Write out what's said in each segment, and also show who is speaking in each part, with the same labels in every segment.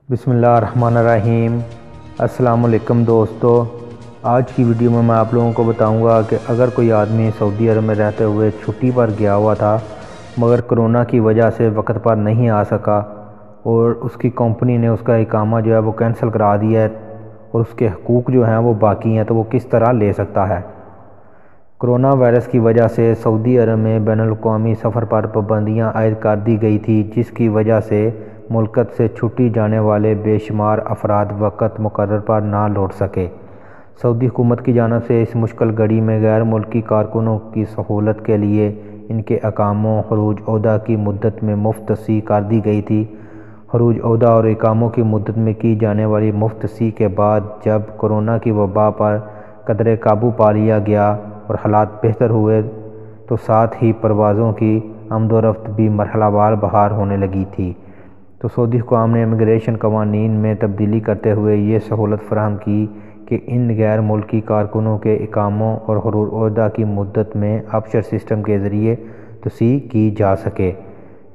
Speaker 1: बिस्मिल्लाहिर्रहमानिर्रहीम। अस्सलाम वालेकुम दोस्तों, आज की वीडियो में मैं आप लोगों को बताऊंगा कि अगर कोई आदमी सऊदी अरब में रहते हुए छुट्टी पर गया हुआ था मगर कोरोना की वजह से वक्त पर नहीं आ सका और उसकी कंपनी ने उसका इकामा जो है वो कैंसिल करा दिया है और उसके हकूक़ जो हैं वो बाकी हैं, तो वो किस तरह ले सकता है। कोरोना वायरस की वजह से सऊदी अरब में बैनुल-अक़वामी सफ़र पर पाबंदियाँ आयद कर दी गई थी, जिसकी वजह से मुल्क से छुट्टी जाने वाले बेशुमार अफराद वक़्त मुकर्रर पर ना लौट सके। सऊदी हुकूमत की जानिब से इस मुश्किल घड़ी में गैर मुल्की कारकुनों की सहूलत के लिए इनके अकामों खरूज ओहदा की मुद्दत में मुफ्त तोसी कर दी गई थी। खरूज ओहदा और इकामों की मुद्दत में की जाने वाली मुफ्त तोसी के बाद जब कोरोना की वबा पर कदरे काबू पा लिया गया और हालात बेहतर हुए, तो साथ ही परवाज़ों की आमदोरफ्त भी मरहलावार बहार होने लगी थी। तो सऊदी हुकाम ने इमिग्रेशन कवानीन में तब्दीली करते हुए ये सहूलत फराहम की कि इन गैर मुल्की कारकुनों के इकामों और खरूज ओहदा की मुद्दत में अपशर सिस्टम के ज़रिए तोसी की जा सके।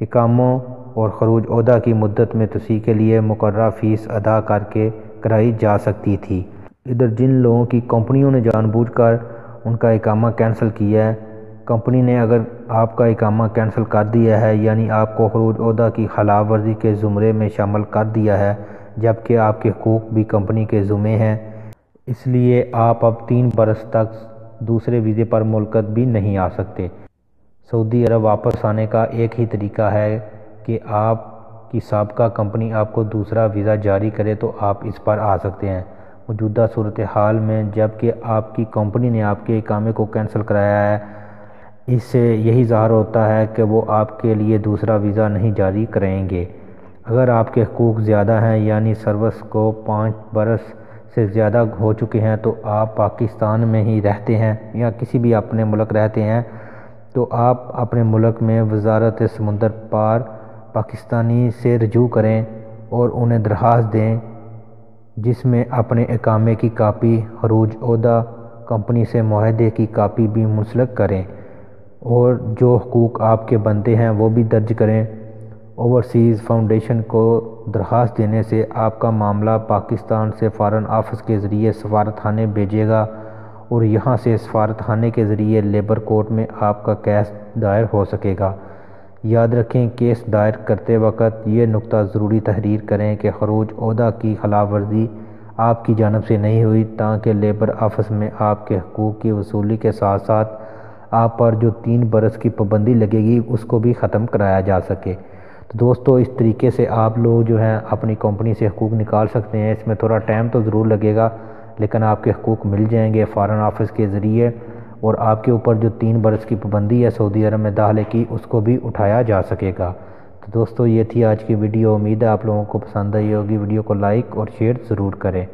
Speaker 1: इकामों और खरूज ओहदा की मुद्दत में तोसी के लिए मुकर्रर फ़ीस अदा करके कराई जा सकती थी। इधर जिन लोगों की कंपनियों ने जानबूझकर उनका इकामा कैंसिल किया है, कंपनी ने अगर आपका इकामा कैंसिल कर दिया है यानी आपको खरूज ओहदा की खिलाफ वर्जी के ज़ुमरे में शामिल कर दिया है, जबकि आपके हकूक़ भी कंपनी के ज़िम्मे हैं, इसलिए आप अब 3 बरस तक दूसरे वीज़े पर मुल्क भी नहीं आ सकते। सऊदी अरब वापस आने का एक ही तरीका है कि आपकी साबिक़ा कंपनी आपको दूसरा वीज़ा जारी करे तो आप इस पर आ सकते हैं। मौजूदा सूरत हाल में जबकि आपकी कंपनी ने आपके इकामे को कैंसिल कराया है, इससे यही ज़ाहिर होता है कि वो आपके लिए दूसरा वीज़ा नहीं जारी करेंगे। अगर आपके हकूक़ ज़्यादा हैं यानी सर्विस को 5 बरस से ज़्यादा हो चुके हैं, तो आप पाकिस्तान में ही रहते हैं या किसी भी अपने मुल्क रहते हैं, तो आप अपने मुल्क में वज़ारत समुंदर पार पाकिस्तानी से रजू करें और उन्हें दरख्वास्त दें जिसमें अपने इकामे की कापी, खरूज ओहदा, कंपनी से मुआहदे की कापी भी मुंसलिक करें और जो हकूक़ आपके बनते हैं वो भी दर्ज करें। ओवरसीज़ फाउंडेशन को दरख्वास्त देने से आपका मामला पाकिस्तान से फ़ॉरेन ऑफिस के ज़रिए सफारतखाने भेजेगा और यहाँ से सफारतखाने के ज़रिए लेबर कोर्ट में आपका केस दायर हो सकेगा। याद रखें, केस दायर करते वक्त ये नुक्ता ज़रूरी तहरीर करें कि खरूज ओहदा की खिलाफ वर्जी आपकी जानिब से नहीं हुई, ताकि लेबर ऑफिस में आपके हकूक़ की वसूली के साथ साथ आप पर जो 3 बरस की पाबंदी लगेगी उसको भी ख़त्म कराया जा सके। तो दोस्तों, इस तरीके से आप लोग जो हैं अपनी कंपनी से हकूक़ निकाल सकते हैं। इसमें थोड़ा टाइम तो ज़रूर लगेगा, लेकिन आपके हकूक़ मिल जाएंगे फ़ॉरेन ऑफिस के ज़रिए और आपके ऊपर जो 3 बरस की पाबंदी है सऊदी अरब में दाखिले की, उसको भी उठाया जा सकेगा। तो दोस्तों, ये थी आज की वीडियो। उम्मीद है आप लोगों को पसंद आई होगी। वीडियो को लाइक और शेयर ज़रूर करें।